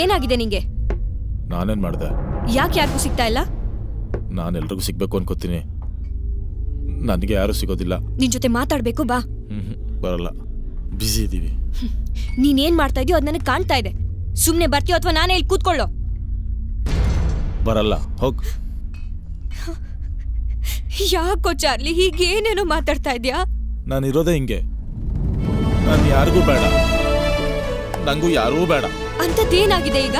ಏನಾಗಿದೆ ನಿಂಗೆ? ನಾನೇನ್ ಮಾಡ್ದೆ? ಯಾಕೆ ಯಾರಿಗೂ ಸಿಗ್ತಾ ಇಲ್ಲ? ನಾನೆಲ್ರಿಗೂ ಸಿಗ್ಬೇಕು ಅನ್ಕೋತೀನಿ, ನನಗೆ ಯಾರು ಸಿಗೋದಿಲ್ಲ. ನಿನ್ ಜೊತೆ ಮಾತಾಡ್ಬೇಕು, ಬಾ. ಬರಲ್ಲ, ಬಿಸಿ ಇದೀವಿ. ನೀನೇನ್ ಮಾಡ್ತಾ ಇದೀಯೋ ಅದ್ ನನಗೆ ಕಾಣ್ತಾ ಇದೆ. ಸುಮ್ನೆ ಬರ್ತೀಯೋ ಅಥವಾ ನಾನೇ ಇಲ್ಲಿ ಕೂತ್ಕೊಳ್ಳೋ? ಬರಲ್ಲ, ಹೋಗ್. ಯಾಕೋ ಚಾರ್ಲಿ ಹೀಗೇನೇನೋ ಮಾತಾಡ್ತಾ ಇದ್ಯಾ? ನಾನಿರೋದೇ ಹಿಂಗೆ. ನಾನು ಯಾರಿಗೂ ಬೇಡ, ನಂಗೂ ಯಾರೂ ಬೇಡ. ಅಂತದ್ದೇನಾಗಿದೆ ಈಗ?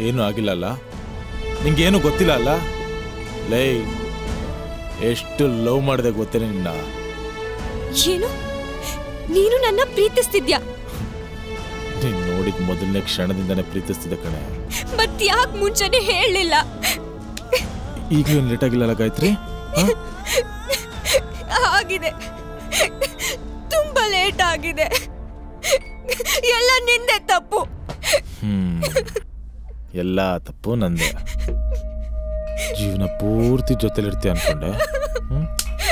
ಏನು ಆಗಿಲ್ಲಲ್ಲ? ನಿಂಗೇನು ಗೊತ್ತಿಲ್ಲ ಅಲ್ಲ? ಲೈ, ಎಷ್ಟು ಲವ್ ಮಾಡಿದೆ ಗೊತ್ತೇನೆ ನಿನ್ನ? ಏನು? ನೀನು ನನ್ನ ಪ್ರೀತಿಸ್ತಿದ್ಯಾ? ನೀನ್ ನೋಡಿದ ಮೊದಲನೇ ಕ್ಷಣದಿಂದಾನೇ ಪ್ರೀತಿಸ್ತಿದ್ದೆ ಕಣೆ. ಮತ್ ಯಾಕೆ ಮುಂಚೆನೆ ಹೇಳಲಿಲ್ಲ? ಈಗಲೂ ಲೇಟ್ ಆಗಿಲ್ಲಲ್ಲ ಗಾಯತ್ರಿ? ಆಗಿದೆ, ತುಂಬಾ ಲೇಟ್ ಆಗಿದೆ. ಎಲ್ಲ ನಿಂದೆ ತಪ್ಪು. ಎಲ್ಲ ತಪ್ಪು ನಂದೆ. ಜೀವನ ಪೂರ್ತಿ ಜೊತೆಲಿರ್ತೀಯ ಅನ್ಕೊಂಡೆ,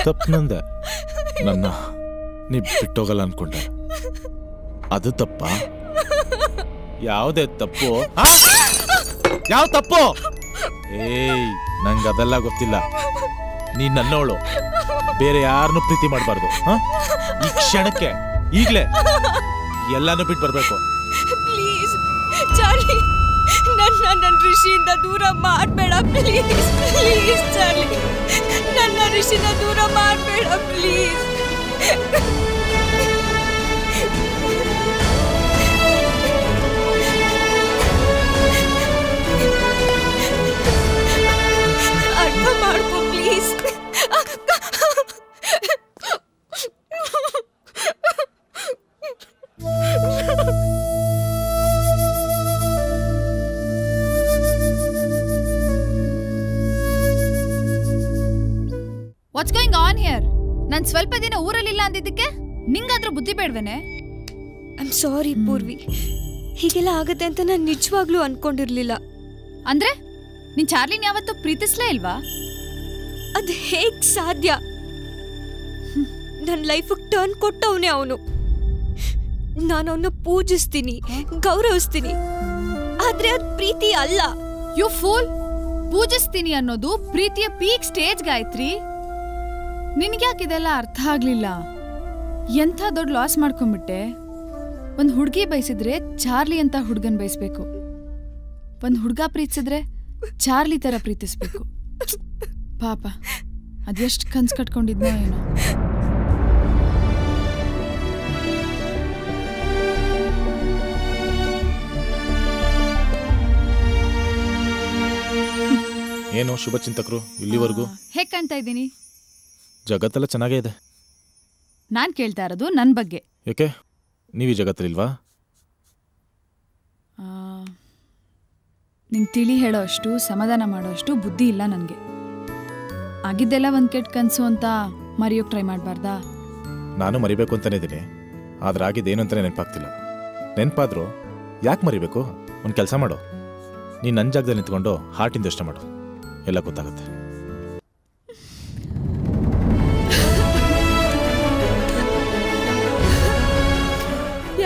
ತಪ್ಪು ನಂದೆ. ನನ್ನ ನೀ ಬಿಟ್ಟೋಗಲ್ಲ ಅನ್ಕೊಂಡೆ. ಅದು ತಪ್ಪ? ಯಾವುದೇ ತಪ್ಪು? ಯಾವ ತಪ್ಪು? ಏಯ್, ನಂಗೆ ಅದೆಲ್ಲ ಗೊತ್ತಿಲ್ಲ. ನೀ ನನ್ನವಳು, ಬೇರೆ ಯಾರನ್ನೂ ಪ್ರೀತಿ ಮಾಡಬಾರ್ದು. ಈ ಕ್ಷಣಕ್ಕೆ ಈಗ್ಲೇ ಎಲ್ಲಾನು ಬಿಟ್ಟು ಬರ್ಬೇಕು. ಪ್ಲೀಸ್ ಚಾರ್ಲಿ, ನನ್ನ ಋಷಿಯಿಂದ ದೂರ ಮಾಡಬೇಡ ಪ್ಲೀಸ್. ಪ್ಲೀಸ್ ಚಾರ್ಲಿ, ನನ್ನ ಋಷಿನ ದೂರ ಮಾಡಬೇಡ ಪ್ಲೀಸ್. ಅರ್ಥ ಮಾಡ್ಕೋ please. What's going on here? ನಾನು ಸ್ವಲ್ಪ ದಿನ ಊರಲ್ಲಿಲ್ಲ ಅಂದಿದ್ದಕ್ಕೆ ನಿಂಗಾದ್ರೂ ಬುದ್ಧಿ ಬೇಡ್ವೇನೆ? ಐ ಆಮ್ ಸಾರಿ ಪೂರ್ವಿ, ಹೀಗೆಲ್ಲ ಆಗತ್ತೆ ಅಂತ ನಾನು ನಿಜವಾಗ್ಲೂ ಅನ್ಕೊಂಡಿರ್ಲಿಲ್ಲ. ಅಂದ್ರೆ ನೀನ್ ಚಾರ್ಲಿನ ಯಾವತ್ತೂ ಪ್ರೀತಿಸ್ಲೇ ಇಲ್ವಾ? ಅದು ಹೇಗ್ ಸಾಧ್ಯ? ನನ್ನ ಲೈಫಿಗೆ ಟರ್ನ್ ಕೊಟ್ಟವನೇ ಅವನು. ನಾನು ಅವನ್ನ ಪೂಜಿಸ್ತೀನಿ, ಗೌರವಿಸ್ತೀನಿ, ಆದ್ರೆ ಅದು ಪ್ರೀತಿ ಅಲ್ಲ. You pool! ಪೂಜಿಸ್ತೀನಿ ಅನ್ನೋದು ಪ್ರೀತಿಯ ಪೀಕ್ ಸ್ಟೇಜ್ ಗಾಯತ್ರಿ. ನಿನ್ಗ್ಯಾಕಿದೆಲ್ಲ ಅರ್ಥ ಆಗ್ಲಿಲ್ಲ? ಎಂಥ ದೊಡ್ಡ ಲಾಸ್ ಮಾಡ್ಕೊಂಡ್ಬಿಟ್ಟೆ. ಒಂದ್ ಹುಡ್ಗಿ ಬಯಸಿದ್ರೆ ಚಾರ್ಲಿ ಅಂತ ಹುಡ್ಗನ್ ಬಯಸ್ಬೇಕು, ಒಂದ್ ಹುಡ್ಗ ಪ್ರೀತಿಸಿದ್ರೆ ಚಾರ್ಲಿ ತರ ಪ್ರೀತಿಸ್ಬೇಕು. ಪಾಪ ಅದೆಷ್ಟು ಕನ್ಸ್ ಕಟ್ಕೊಂಡಿದ್ನೋ ಏನೋ. ಏನು ಶುಭ ಚಿಂತಕರು ಇಲ್ಲಿವರೆಗೂ? ಹೇಗ್ ಕಾಣ್ತಾ ಇದ್ದೀನಿ? ಜಗತ್ತೆಲ್ಲ ಚೆನ್ನಾಗೇ ಇದೆ. ನಾನ್ ಕೇಳ್ತಾ ಇರೋದು ನನ್ ಬಗ್ಗೆ. ಯಾಕೆ, ನೀವು ಈ ಜಗತ್ತಲ್ಲಿಲ್ವಾ? ನಿಂಗೆ ತಿಳಿ ಹೇಳೋ ಅಷ್ಟು, ಸಮಾಧಾನ ಮಾಡೋ ಅಷ್ಟು ಬುದ್ಧಿ ಇಲ್ಲ ನನಗೆ. ಆಗಿದ್ದೆಲ್ಲ ಒಂದು ಕೆಟ್ಟ ಕನಸು ಅಂತ ಮರೆಯೋಕೆ ಟ್ರೈ ಮಾಡಬಾರ್ದಾ? ನಾನು ಮರಿಬೇಕು ಅಂತಾನೆ ಇದ್ದೀನಿ, ಆದ್ರೆ ಆಗಿದ್ದೇನು ಅಂತಾನೆ ನೆನಪಾಗ್ತಿಲ್ಲ. ನೆನಪಾದ್ರು ಯಾಕೆ ಮರಿಬೇಕು? ಒಂದು ಕೆಲಸ ಮಾಡು, ನೀನು ನನ್ನ ಜಾಗದಲ್ಲಿ ನಿಂತ್ಕೊಂಡು ಹಾರ್ಟಿಂದ ಯೋಚನೆ ಮಾಡು, ಎಲ್ಲ ಗೊತ್ತಾಗುತ್ತೆ.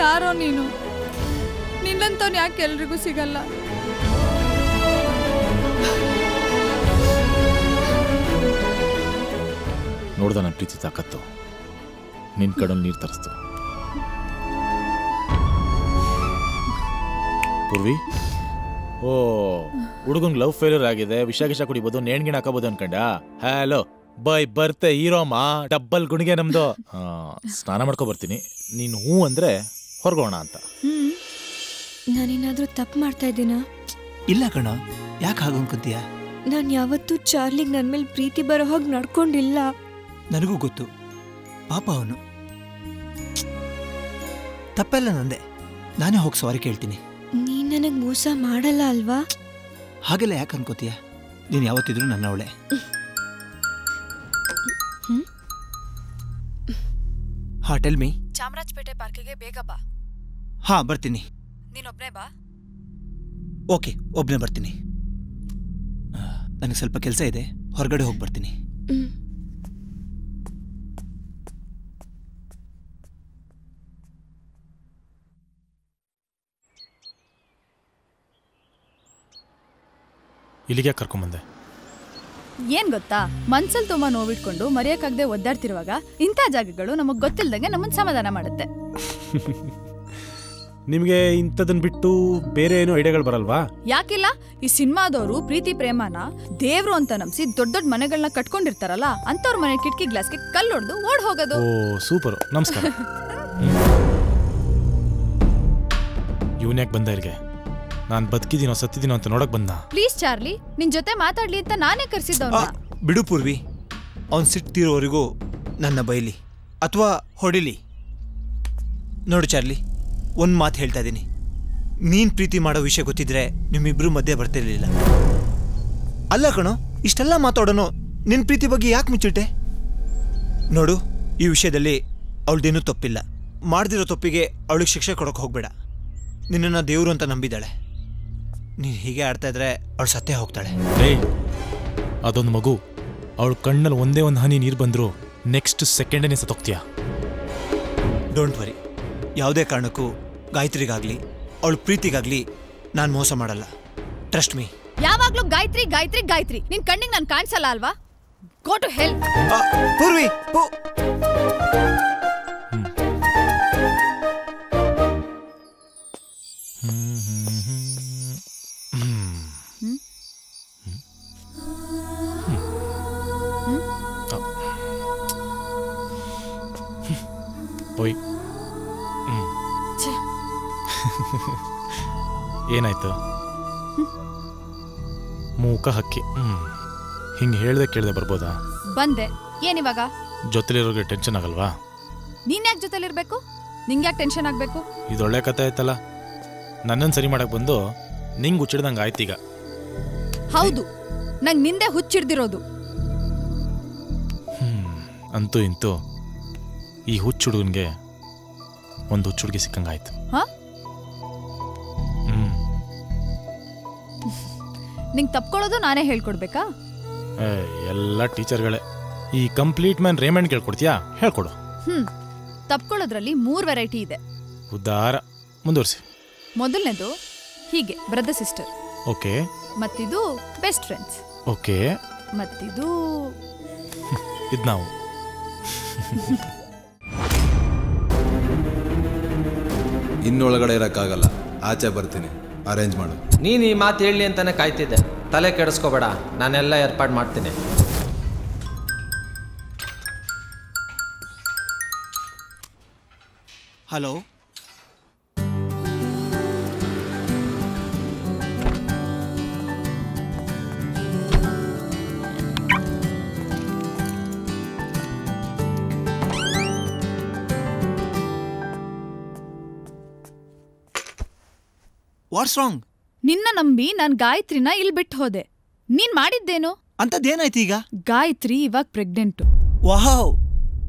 ಯಾರೋ ನೀನು, ನಿನ್ನಂತವ್ನು ಯಾಕೆ ಎಲ್ರಿಗೂ ಸಿಗಲ್ಲ? ನೋಡ್ದ ನನ್ನ ಪ್ರೀತಿ ತಾಕತ್ತು, ನಿನ್ನ ಕಡಲ್ಲಿ ನೀರು ತರಿಸ್ತು. ಪೂರ್ವಿ, ಓ ಹುಡುಗಂಗೆ ಲವ್ ಫೇಲ್ಯೂರ್ ಆಗಿದೆ, ವಿಷ ಕುಡಿಬೋದು, ನೇಣ್ಗಿಣ ಹಾಕೋಬೋದು ಅನ್ಕಂಡ. ಹಲೋ ಬೈ ಬರ್ತೆ ಹೀರೋಮ, ಡಬ್ಬಲ್ ಗುಣಿಗೆ ನಮ್ದು. ಸ್ನಾನ ಮಾಡ್ಕೊ ಬರ್ತೀನಿ, ನೀನು ಹೂ ಅಂದ್ರೆ ಹೊರಗೋಣ ಅಂತ. ನಾನೇನಾದ್ರೂ ತಪ್ಪು ಮಾಡ್ತಾ ಇದ್ದೀನಾ? ಇಲ್ಲ ಕಣ, ಯಾಕೆ ಹಾಗೆ ಅನ್ಕೊಂತೀಯ? ನಾನು ಯಾವತ್ತೂ ಚಾರ್ಲಿಗೆ ನನ್ನ ಮೇಲೆ ಪ್ರೀತಿ ಬರೋ ಹಾಗೆ ನಡ್ಕೊಂಡಿಲ್ಲ. ನನಗೂ ಗೊತ್ತು, ಪಾಪ ಅವನು. ತಪ್ಪೆಲ್ಲ ನಂದೆ, ನಾನೇ ಹೋಗಿ ಸಾರಿ ಕೇಳ್ತೀನಿ. ನೀನ್ ನನಗೆ ಮೋಸ ಮಾಡಲ್ಲ ಅಲ್ವಾ? ಹಾಗೆಲ್ಲ ಯಾಕೆ ಅನ್ಕೋತೀಯ? ನೀನು ಯಾವತ್ತಿದ್ರು ನನ್ನವಳೆ. ಹಾ, ಟೆಲ್ ಮೀ. ಚಾಮರಾಜಪೇಟೆ ಪಾರ್ಕಿಗೆ ಬೇಗ ಬಾ. ಹಾ, ಬರ್ತೀನಿ. ನೀನೊಬ್ನೇ ಬಾ. ಓಕೆ, ಒಬ್ನೇ ಬರ್ತೀನಿ. ನನಗೆ ಸ್ವಲ್ಪ ಕೆಲಸ ಇದೆ, ಹೊರಗಡೆ ಹೋಗಿ ಬರ್ತೀನಿ. ಇಲ್ಲಿಗೆ ಕರ್ಕೊಂಬಂದೆ. ಏನ್ ಗೊತ್ತಾ, ಮನ್ಸಲ್ಲಿ ತುಂಬಾ ನೋವಿಟ್ಕೊಂಡು ಮರೆಯಕ್ಕಾಗದೆ ಒದ್ದಾಡ್ತಿರುವಾಗ ಇಂಥ ಜಾಗಗಳು ನಮಗ್ ಗೊತ್ತಿಲ್ದಂಗೆ ನಮ್ಮನ್ನ ಸಮಾಧಾನ ಮಾಡುತ್ತೆ. ನಿಮಗೆ ಇಂಥದನ್ನ ಬಿಟ್ಟು ಬೇರೆ ಏನು ಐಡಿಯಾಗಳು ಬರಲ್ವಾ? ಯಾಕಿಲ್ಲ, ಈ ಸಿನಿಮಾದವರು ಪ್ರೀತಿ ಪ್ರೇಮನ ದೇವ್ರು ಅಂತ ನಂಬಿಸಿ ದೊಡ್ಡ ದೊಡ್ಡ ಮನೆಗಳನ್ನ ಕಟ್ಕೊಂಡಿರ್ತಾರಲ್ಲ, ಅಂತವ್ರ ಮನೆ ಕಿಟಕಿ ಗ್ಲಾಸ್ಗೆ ಕಲ್ಲು ಹೊಡೆದು ಓಡ್ ಹೋಗೋದು. ಓ ಸೂಪರ್, ನಮಸ್ಕಾರ. ಇವನ್ಯಾಕೆ ಬಂದ ಇಲ್ಲಿಗೆ? ನಾನು ಬದುಕಿದ್ದೀನೋ ಸತ್ತಿದ್ದೀನೋ ಅಂತ ನೋಡಕ್ ಬಂದ. ಪ್ಲೀಸ್ ಚಾರ್ಲಿ, ನಿನ್ ಜೊತೆ ಮಾತಾಡ್ಲಿ ಅಂತ ನಾನೇ ಕರ್ಸಿದ್ದವನ್ನ. ಬಿಡು ಪೂರ್ವಿ, ಅವನ್ ಸಿಟ್ಟಿರೋವರೆಗೂ ನನ್ನ ಬೈಲಿ ಅಥವಾ ಹೊಡಿಲಿ. ನೋಡು ಚಾರ್ಲಿ, ಒಂದು ಮಾತು ಹೇಳ್ತಾ ಇದ್ದೀನಿ, ನೀನ್ ಪ್ರೀತಿ ಮಾಡೋ ವಿಷಯ ಗೊತ್ತಿದ್ರೆ ನಿಮ್ಮಿಬ್ರು ಮಧ್ಯೆ ಬರ್ತಿರ್ಲಿಲ್ಲ. ಅಲ್ಲ ಕಣೋ, ಇಷ್ಟೆಲ್ಲ ಮಾತಾಡೋನು ನಿನ್ ಪ್ರೀತಿ ಬಗ್ಗೆ ಯಾಕೆ ಮುಚ್ಚಿಟ್ಟೆ? ನೋಡು, ಈ ವಿಷಯದಲ್ಲಿ ಅವಳದೇನೂ ತಪ್ಪಿಲ್ಲ. ಮಾಡ್ದಿರೋ ತಪ್ಪಿಗೆ ಅವಳಿಗೆ ಶಿಕ್ಷೆ ಕೊಡೋಕೆ ಹೋಗ್ಬೇಡ. ನಿನ್ನನ್ನು ದೇವ್ರು ಅಂತ ನಂಬಿದ್ದಾಳೆ. ನೀನು ಹೀಗೆ ಆಡ್ತಾ ಇದ್ರೆ ಅವಳು ಸತ್ತೇ ಹೋಗ್ತಾಳೆ. ಅದೊಂದು ಮಗು, ಅವಳ ಕಣ್ಣಲ್ಲಿ ಒಂದೇ ಒಂದು ಹನಿ ನೀರು ಬಂದ್ರು ನೆಕ್ಸ್ಟ್ ಸೆಕೆಂಡೇ ಸತ್ತೋಗ್ತೀಯ. ಡೋಂಟ್ ವರಿ, ಯಾವುದೇ ಕಾರಣಕ್ಕೂ ಗಾಯತ್ರಿಗಾಗ್ಲಿ ಅವಳ ಪ್ರೀತಿಗಾಗ್ಲಿ ನಾನು ಮೋಸ ಮಾಡಲ್ಲ. Trust me. ಯಾವಾಗ್ಲೂ ಗಾಯತ್ರಿ ಗಾಯತ್ರಿ ಗಾಯತ್ರಿ. ನಿನ್ ಕಣ್ಣಿಗೆ ನಾನು ಕಾಣಿಸಲ್ಲ ಅಲ್ವಾ? Go to hell. ಪೂರ್ವಿ, ಓಯ್ ಏನಾಯ್ತು? ಮೂಕ ಹಕ್ಕಿ. ಹಿಂಗೆ ಹೇಳ್ದೆ ಕೇಳ್ದೆ ಬರ್ಬೋದಾ? ಬಂದೆ. ಏನಿವಾಗ? ಜೊತೆಲಿರೋರಿಗೆ ಟೆನ್ಷನ್ ಆಗಲ್ವಾ? ನೀನ್ ಯಾಕೆ ಜೊತೆಲಿರ್ಬೇಕು? ನಿಂಗೆ ಯಾಕೆ ಟೆನ್ಷನ್ ಆಗ್ಬೇಕು? ಇದೊಳ್ಳೆ ಕತೆ ಆಯ್ತಲ್ಲ. ನನ್ನನ್ನು ಸರಿ ಮಾಡಕ್ ಬಂದು ನಿಂಗೆ ಹುಚ್ಚಿಡ್ದಂಗೆ ಆಯ್ತೀಗ. ಹೌದು, ನಂಗೆ ನಿಂದೆ ಹುಚ್ಚಿಡ್ದಿರೋದು. ಅಂತೂ ಇಂತೂ ಈ ಹುಚ್ಚುಡುಗನ್ಗೆ ಒಂದು ಹುಚ್ಚುಡುಗಿ ಸಿಕ್ಕಂಗಾಯ್ತು. ನಿಂಗೆ ತಪ್ಕೊಳ್ಳೋದು ನಾನೇ ಹೇಳ್ಕೊಡ್ಬೇಕಾ? ಎಲ್ಲ ಟೀಚರ್ಗಳೇ. ಈ ಕಂಪ್ಲೀಟ್ ಮ್ಯಾನ್ ರೇಮಂಡ್ ಕೇಳ್ಕೊಡ್ತೀಯಾ? ಹೇಳ್ಕೊಡು. ತಪ್ಕೊಳ್ಳೋದ್ರಲ್ಲಿ 3 ವೆರೈಟಿ ಇದೆ. ಉದಾರ ಮುಂದುವರಿಸಿ. ಮೊದಲನೇದು ಹೀಗೆ ಬ್ರದರ್ ಸಿಸ್ಟರ್. ಓಕೆ. ಮತ್ತಿದು ಬೆಸ್ಟ್ ಫ್ರೆಂಡ್ಸ್. ಓಕೆ. ಮತ್ತಿದು ಇದು ನಾವು. ಇನ್ನೊಳಗಡೆ ಇರೋಕ್ಕಾಗಲ್ಲ, ಆಚೆ ಬರ್ತೀನಿ, ಅರೇಂಜ್ ಮಾಡು. ನೀನು ಈ ಮಾತು ಹೇಳಲಿ ಅಂತಾನೆ ಕಾಯ್ತಿದ್ದೆ. ತಲೆ ಕೆಡಿಸ್ಕೋಬೇಡ, ನಾನೆಲ್ಲ ಏರ್ಪಾಡು ಮಾಡ್ತೀನಿ. Hello, what's wrong? ನಿನ್ನ ನಂಬಿ ನಾನ್ ಗಾಯತ್ರಿನ ಇಲ್ಲಿ ಬಿಟ್ಟು ಹೋದೆ. ನೀನ್ ಮಾಡಿದ್ದೇನು? ಅಂತದ್ದೇನಾಯ್ತು ಈಗ? ಗಾಯತ್ರಿ ಇವಾಗ ಪ್ರೆಗ್ನೆಂಟು. ವಾವ್,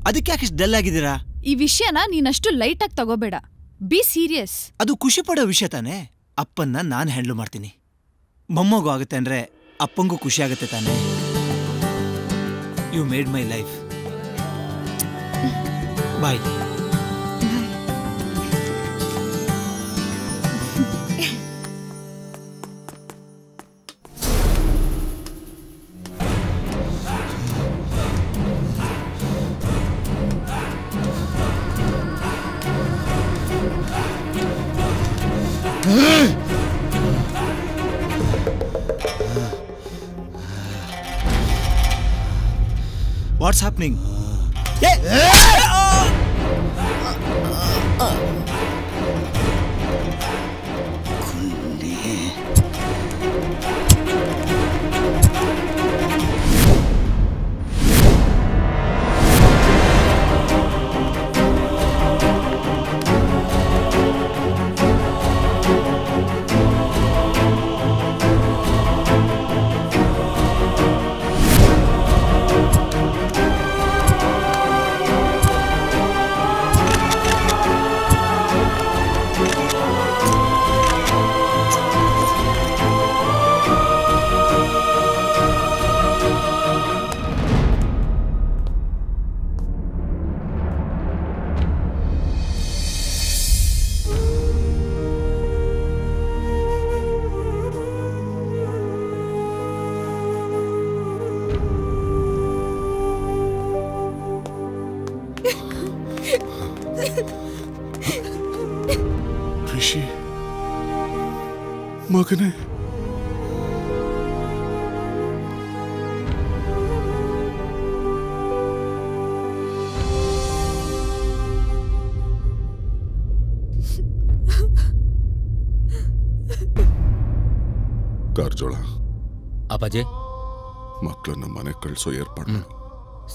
ಅದಕ್ಕೆ ಯಾಕೆ ಇಷ್ಟು ಡಲ್ ಆಗಿದ್ದೀರಾ? ಈ ವಿಷಯನ ನೀನಷ್ಟು ಲೈಟ್ ಆಗಿ ತಗೋಬೇಡ. Be serious. ಅದು ಖುಷಿ ಪಡೋ ವಿಷಯ ತಾನೇ. ಅಪ್ಪನ್ನ ನಾನು ಹ್ಯಾಂಡ್ಲ್ ಮಾಡ್ತೀನಿ. ಮೊಮ್ಮಗು ಆಗುತ್ತೆ ಅಂದ್ರೆ ಅಪ್ಪಂಗೂ ಖುಷಿ ಆಗುತ್ತೆ ತಾನೇ. You made my life. Bye. What's happening? Rishi ಮಗನೇ, ಕಾರ್ಜೋಳ. ಅಪ್ಪಾಜಿ, ಮಕ್ಕಳನ್ನ ಮನೆಗೆ ಕಳಿಸೋ ಏರ್ಪಾಡು.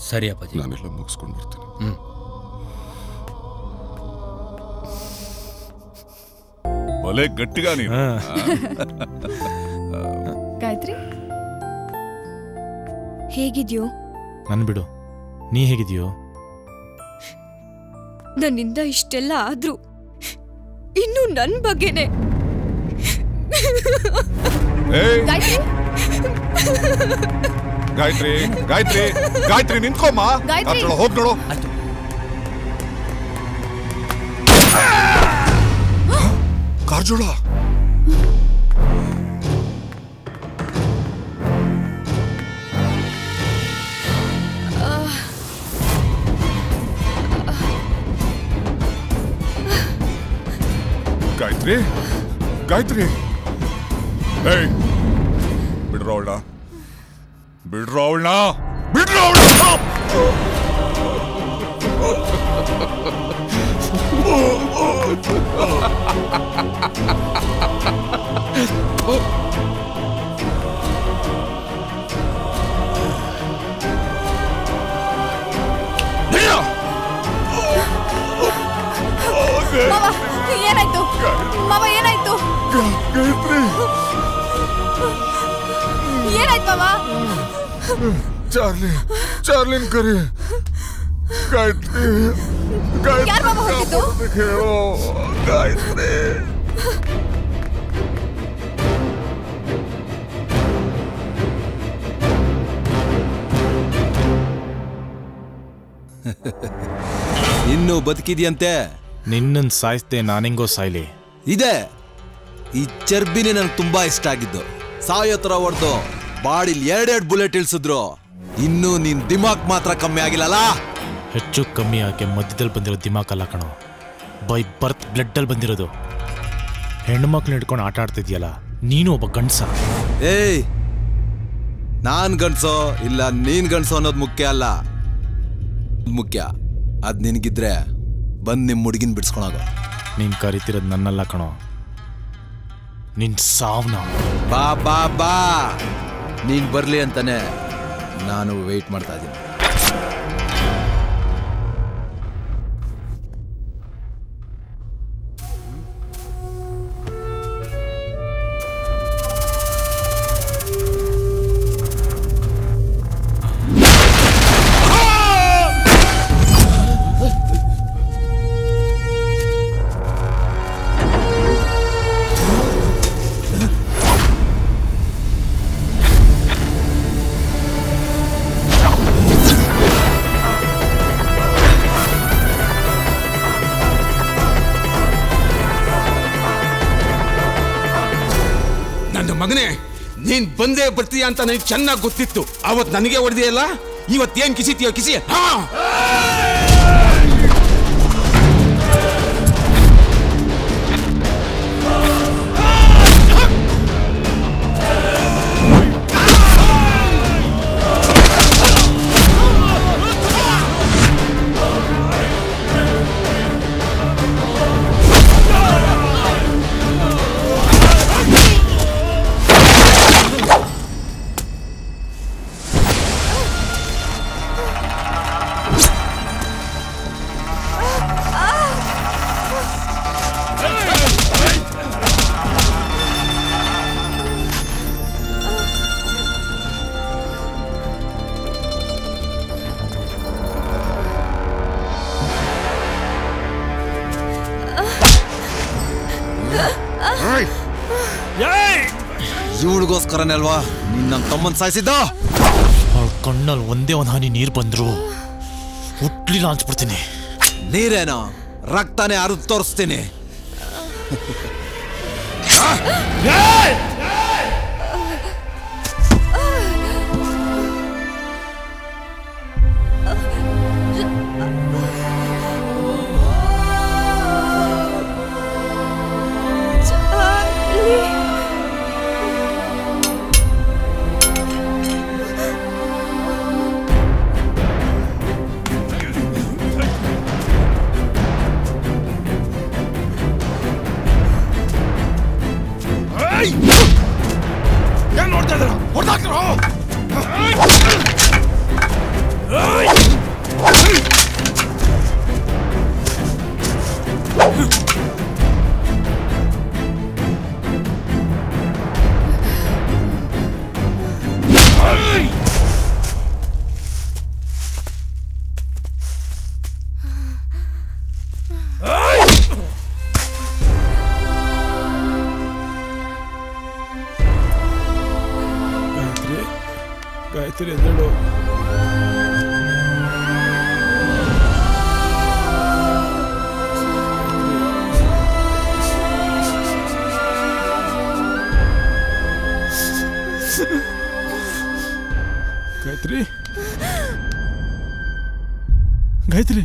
ಸರಿ ಅಪ್ಪಾಜಿ, ನಾನೆಲ್ಲ ಮುಗಿಸ್ಕೊಂಡು ಬರ್ತೀನಿ. ಒಲೆ ಗಟ್ಟಿಗ ನೀನು. ಗಾಯತ್ರಿ, ಹೇಗಿದ್ಯೋ? ನನ್ ಬಿಡು, ನೀ ಹೇಗಿದ್ಯೋ? ನನ್ನಿಂದ ಇಷ್ಟೆಲ್ಲ ಆದ್ರೂ ಇನ್ನು ನನ್ ಬಗ್ಗೆನೆ. ಗಾಯತ್ರಿ ಗಾಯತ್ರಿ ಗಾಯತ್ರಿ ನಿಂತ್ಕೊಮ್ಮ. ಗಾಯತ್ರಿ. ಹೋಗ್ ನೋಡು. ಕಾರಜೋಳ ಗಾಯತ್ರಿ ಗಾಯತ್ರಿ ಏಯ್ ಬಿಡ್ರ ಅವಳ ಬಿಡ್ರ ಅವಳ ಬಿಡ್ರ ಅವಳ ಏನಾಯ್ತು ಮಾವ? ಏನಾಯ್ತು? ಏನಾಯ್ತು ಮಾವ? ಚಾರ್ಲಿನ್ ಕರಿ. ಗಾಯತ್ರಿ ಯಾರು ಮಾವ ಹೊರಟಿದ್ದು? ಹೇಳೋ ಗಾಯತ್ರಿ. ಇನ್ನು ಬದುಕಿದ್ಯಂತೆ. ನಿನ್ನನ್ ಸಾಯಿಸ್ದೆ ನಾನಿಂಗೋ ಸಾಯ್ಲಿ. ಇದೆ ಈ ಚರ್ಬಿನೇ ನನಗೆ ತುಂಬಾ ಇಷ್ಟ ಆಗಿದ್ದು. ಸಾಯೋ ತರ ಹೊಡೆದು ಬಾಡಿಲ್ 2 ಬುಲೆಟ್ ಇಳಿಸಿದ್ರು. ಇನ್ನೂ ನಿನ್ ದಿಮಾಕ್ ಮಾತ್ರ ಕಮ್ಮಿ ಆಗಿಲ್ಲಲ್ಲ. ಹೆಚ್ಚು ಕಮ್ಮಿ ಆಕೆ ಮಧ್ಯದಲ್ಲಿ ಬಂದಿರೋ ದಿಮಾಕ್ ಅಲ್ಲ ಕಣೋ, ಬೈ ಬರ್ತ್ ಬ್ಲಡ್ಡಲ್ಲಿ ಬಂದಿರೋದು. ಹೆಣ್ಮಕ್ಳು ಹಿಡ್ಕೊಂಡು ಆಟ ಆಡ್ತಿದ್ಯಲ್ಲ, ನೀನು ಒಬ್ಬ ಗಂಡ್ಸ. ಏಯ್, ನಾನ್ ಗಂಡ್ಸೋ ಇಲ್ಲ ನೀನ್ ಗಂಡ್ಸೋ ಅನ್ನೋದು ಮುಖ್ಯ ಅಲ್ಲ. ಮುಖ್ಯ ಅದ್ ನಿನ್ಗಿದ್ರೆ ಬಂದ್ ನಿಮ್ ಹುಡುಗಿನ ಬಿಡ್ಸ್ಕೊಳೋದು. ನೀನ್ ಕರಿತಿರೋದು ನನ್ನಲ್ಲ ಕಣೋ, ನಿನ್ ಸಾವ್ನ. ಬಾ ಬಾ ಬಾ, ನೀನ್ ಬರ್ಲಿ ಅಂತಾನೆ ನಾನು ವೆಯ್ಟ್ ಮಾಡ್ತಾ ಇದ್ದೀನಿ. ಮಗನೇ, ನೀನ್ ಬಂದೇ ಬರ್ತೀಯ ಅಂತ ನನಗೆ ಚೆನ್ನಾಗಿ ಗೊತ್ತಿತ್ತು. ಅವತ್ ನನಗೆ ಹೊಡೆದಿಯಲ್ಲ, ಇವತ್ತೇನ್ ಕಿಸಿತೀಯೋ ಕಿಸಿ. ಇವಳಿಗೋಸ್ಕರನೇ ಅಲ್ವಾ ನೀನ್ ನಮ್ಮ ತಮ್ಮನ್ ಸಾಯಿಸಿದ್ದ? ಅವಳ ಕಣ್ಣಲ್ಲಿ ಒಂದೇ ಒಂದು ಹನಿ ನೀರು ಬಂದ್ರು ಹುಟ್ಲಿಲ್ಲ ಅನ್ಸ್ಬಿಡ್ತೀನಿ. ನೀರೇನೋ ರಕ್ತಾನೆ ಅರಿದು ತೋರಿಸ್ತೀನಿ. ಏನ್ ನೋಡ್ತಾ ಇದ್ರ? ಹೊಡೆದಾಕ್ರೋ. ಗಾಯತ್ರಿ ಎದ್ದೇಳು. ಗಾಯತ್ರಿ ಗಾಯತ್ರಿ